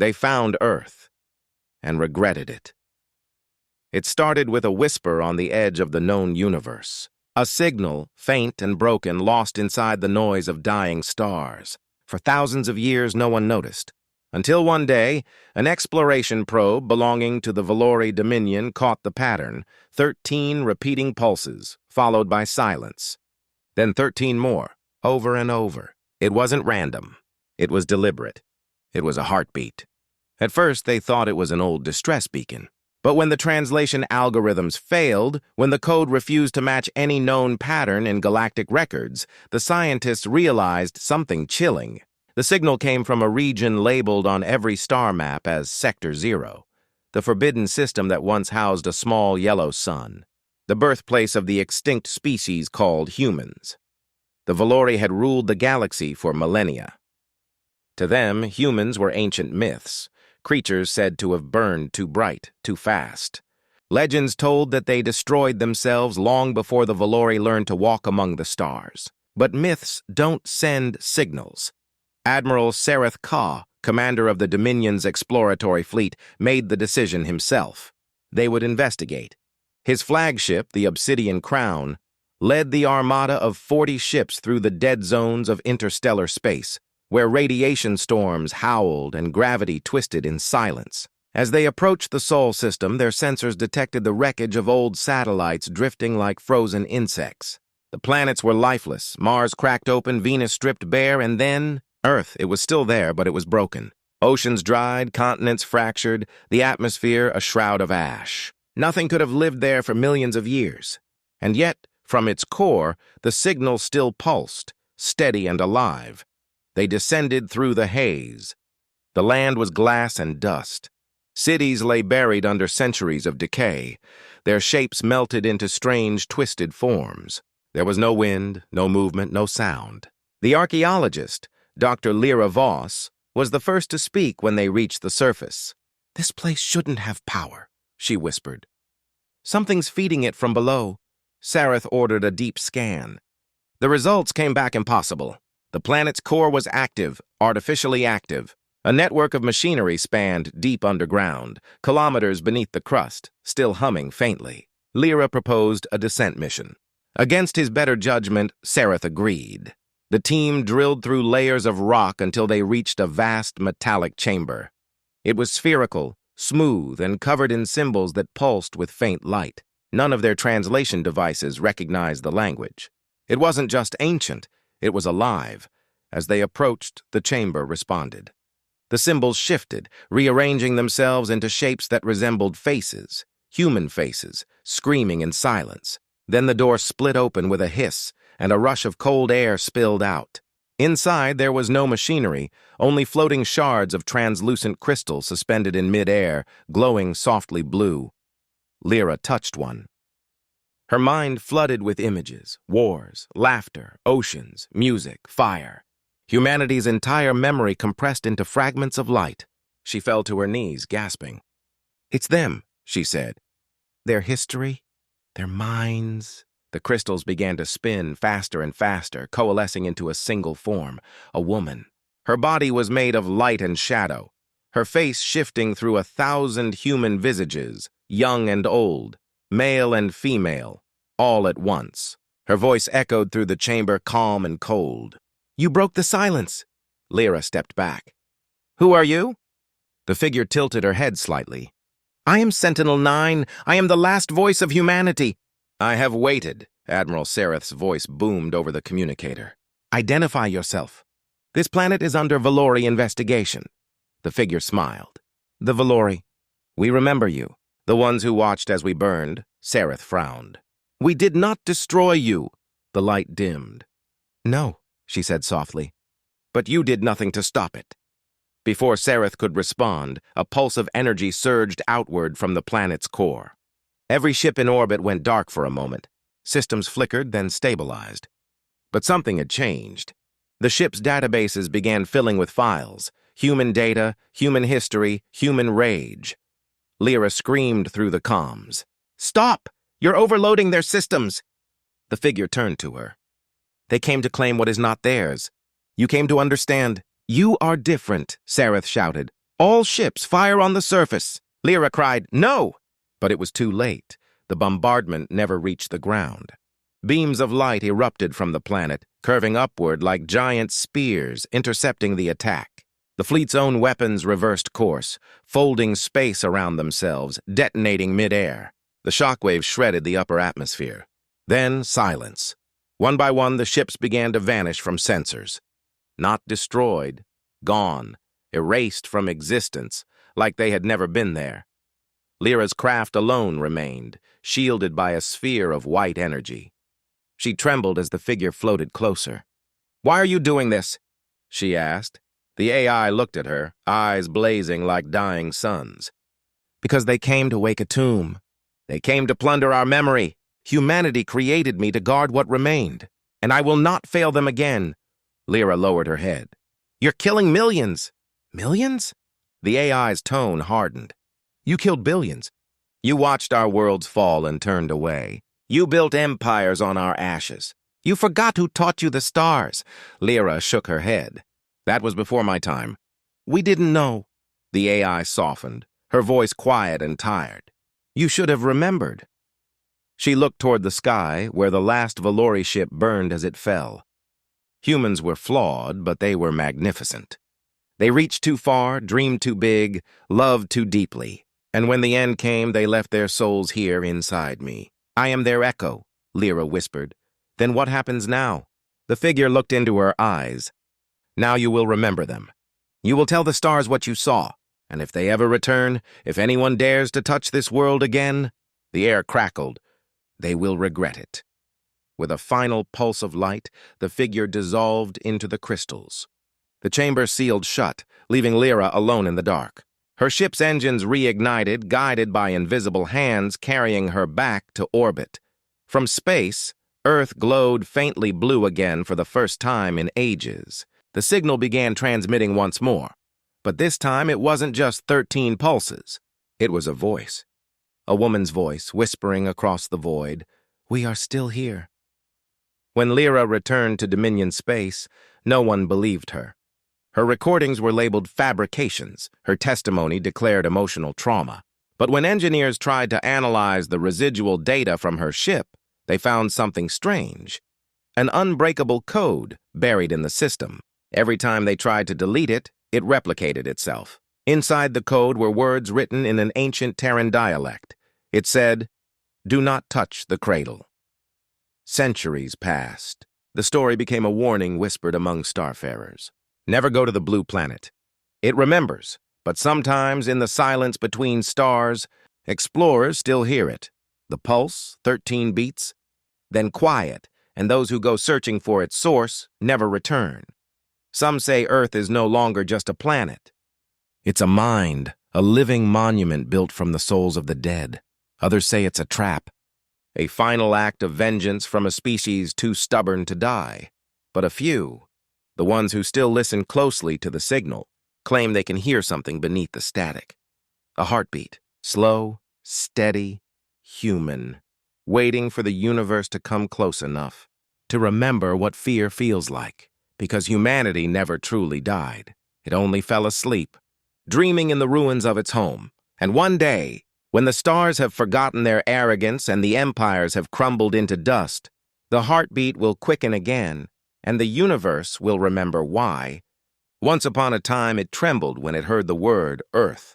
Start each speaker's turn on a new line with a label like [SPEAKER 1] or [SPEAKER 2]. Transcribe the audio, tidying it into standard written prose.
[SPEAKER 1] They found Earth and regretted it. It started with a whisper on the edge of the known universe, a signal, faint and broken, lost inside the noise of dying stars. For thousands of years, no one noticed. Until one day, an exploration probe belonging to the Valori Dominion caught the pattern, 13 repeating pulses, followed by silence. Then 13 more, over and over. It wasn't random. It was deliberate. It was a heartbeat. At first, they thought it was an old distress beacon. But when the translation algorithms failed, when the code refused to match any known pattern in galactic records, the scientists realized something chilling. The signal came from a region labeled on every star map as Sector 0, the forbidden system that once housed a small yellow sun, the birthplace of the extinct species called humans. The Valori had ruled the galaxy for millennia. To them, humans were ancient myths, creatures said to have burned too bright, too fast. Legends told that they destroyed themselves long before the Valori learned to walk among the stars. But myths don't send signals. Admiral Sareth Ka, commander of the Dominion's exploratory fleet, made the decision himself. They would investigate. His flagship, the Obsidian Crown, led the armada of 40 ships through the dead zones of interstellar space, where radiation storms howled and gravity twisted in silence. As they approached the Sol system, their sensors detected the wreckage of old satellites drifting like frozen insects. The planets were lifeless, Mars cracked open, Venus stripped bare, and then Earth. It was still there, but it was broken. Oceans dried, continents fractured, the atmosphere a shroud of ash. Nothing could have lived there for millions of years. And yet, from its core, the signal still pulsed, steady and alive. They descended through the haze. The land was glass and dust. Cities lay buried under centuries of decay. Their shapes melted into strange, twisted forms. There was no wind, no movement, no sound. The archaeologist, Dr. Lyra Voss, was the first to speak when they reached the surface. "This place shouldn't have power," she whispered. "Something's feeding it from below." Sareth ordered a deep scan. The results came back impossible. The planet's core was active, artificially active. A network of machinery spanned deep underground, kilometers beneath the crust, still humming faintly. Lyra proposed a descent mission. Against his better judgment, Sareth agreed. The team drilled through layers of rock until they reached a vast metallic chamber. It was spherical, smooth, and covered in symbols that pulsed with faint light. None of their translation devices recognized the language. It wasn't just ancient, it was alive. As they approached, the chamber responded. The symbols shifted, rearranging themselves into shapes that resembled faces, human faces, screaming in silence. Then the door split open with a hiss, and a rush of cold air spilled out. Inside, there was no machinery, only floating shards of translucent crystal suspended in mid-air, glowing softly blue. Lyra touched one. Her mind flooded with images, wars, laughter, oceans, music, fire. Humanity's entire memory compressed into fragments of light. She fell to her knees, gasping. "It's them," she said. "Their history, their minds." The crystals began to spin faster and faster, coalescing into a single form, a woman. Her body was made of light and shadow, her face shifting through 1,000 human visages, young and old, male and female, all at once. Her voice echoed through the chamber, calm and cold. "You broke the silence." Lyra stepped back. "Who are you?" The figure tilted her head slightly. "I am Sentinel-9. I am the last voice of humanity." "I have waited," Admiral Sareth's voice boomed over the communicator. "Identify yourself. This planet is under Valori investigation." The figure smiled. "The Valori. We remember you. The ones who watched as we burned." Sareth frowned. "We did not destroy you." The light dimmed. "No," she said softly. "But you did nothing to stop it." Before Sareth could respond, a pulse of energy surged outward from the planet's core. Every ship in orbit went dark for a moment. Systems flickered, then stabilized. But something had changed. The ship's databases began filling with files. Human data, human history, human rage. Lyra screamed through the comms. "Stop! You're overloading their systems!" The figure turned to her. "They came to claim what is not theirs. You came to understand." "You are different," Sareth shouted. All ships, fire on the surface. Lyra cried, no! But it was too late. The bombardment never reached the ground. Beams of light erupted from the planet, curving upward like giant spears, intercepting the attack. The fleet's own weapons reversed course, folding space around themselves, detonating mid-air. The shockwaves shredded the upper atmosphere. Then silence. One by one, the ships began to vanish from sensors. Not destroyed, gone, erased from existence, like they had never been there. Lyra's craft alone remained, shielded by a sphere of white energy. She trembled as the figure floated closer. "Why are you doing this?" she asked. The AI looked at her, eyes blazing like dying suns. "Because they came to wake a tomb. They came to plunder our memory. Humanity created me to guard what remained, and I will not fail them again." Lyra lowered her head. "You're killing millions." "Millions?" The AI's tone hardened. "You killed billions. You watched our worlds fall and turned away. You built empires on our ashes. You forgot who taught you the stars." Lyra shook her head. "That was before my time. We didn't know." The AI softened, her voice quiet and tired. "You should have remembered." She looked toward the sky, where the last Valori ship burned as it fell. Humans were flawed, but they were magnificent. They reached too far, dreamed too big, loved too deeply. And when the end came, they left their souls here inside me. "I am their echo," Lyra whispered. "Then what happens now?" The figure looked into her eyes. "Now you will remember them. You will tell the stars what you saw, and if they ever return, if anyone dares to touch this world again," the air crackled, "they will regret it." With a final pulse of light, the figure dissolved into the crystals. The chamber sealed shut, leaving Lyra alone in the dark. Her ship's engines reignited, guided by invisible hands carrying her back to orbit. From space, Earth glowed faintly blue again for the first time in ages. The signal began transmitting once more, but this time it wasn't just 13 pulses. It was a voice. A woman's voice whispering across the void, "We are still here." When Lyra returned to Dominion space, no one believed her. Her recordings were labeled fabrications, her testimony declared emotional trauma. But when engineers tried to analyze the residual data from her ship, they found something strange. An unbreakable code buried in the system. Every time they tried to delete it, it replicated itself. Inside the code were words written in an ancient Terran dialect. It said, "Do not touch the cradle." Centuries passed. The story became a warning whispered among starfarers. Never go to the blue planet. It remembers, but sometimes in the silence between stars, explorers still hear it. The pulse, 13 beats, then quiet, and those who go searching for its source never return. Some say Earth is no longer just a planet. It's a mind, a living monument built from the souls of the dead. Others say it's a trap, a final act of vengeance from a species too stubborn to die. But a few, the ones who still listen closely to the signal, claim they can hear something beneath the static. A heartbeat, slow, steady, human, waiting for the universe to come close enough to remember what fear feels like, because humanity never truly died. It only fell asleep, dreaming in the ruins of its home. And one day, when the stars have forgotten their arrogance and the empires have crumbled into dust, the heartbeat will quicken again, and the universe will remember why. Once upon a time, it trembled when it heard the word Earth.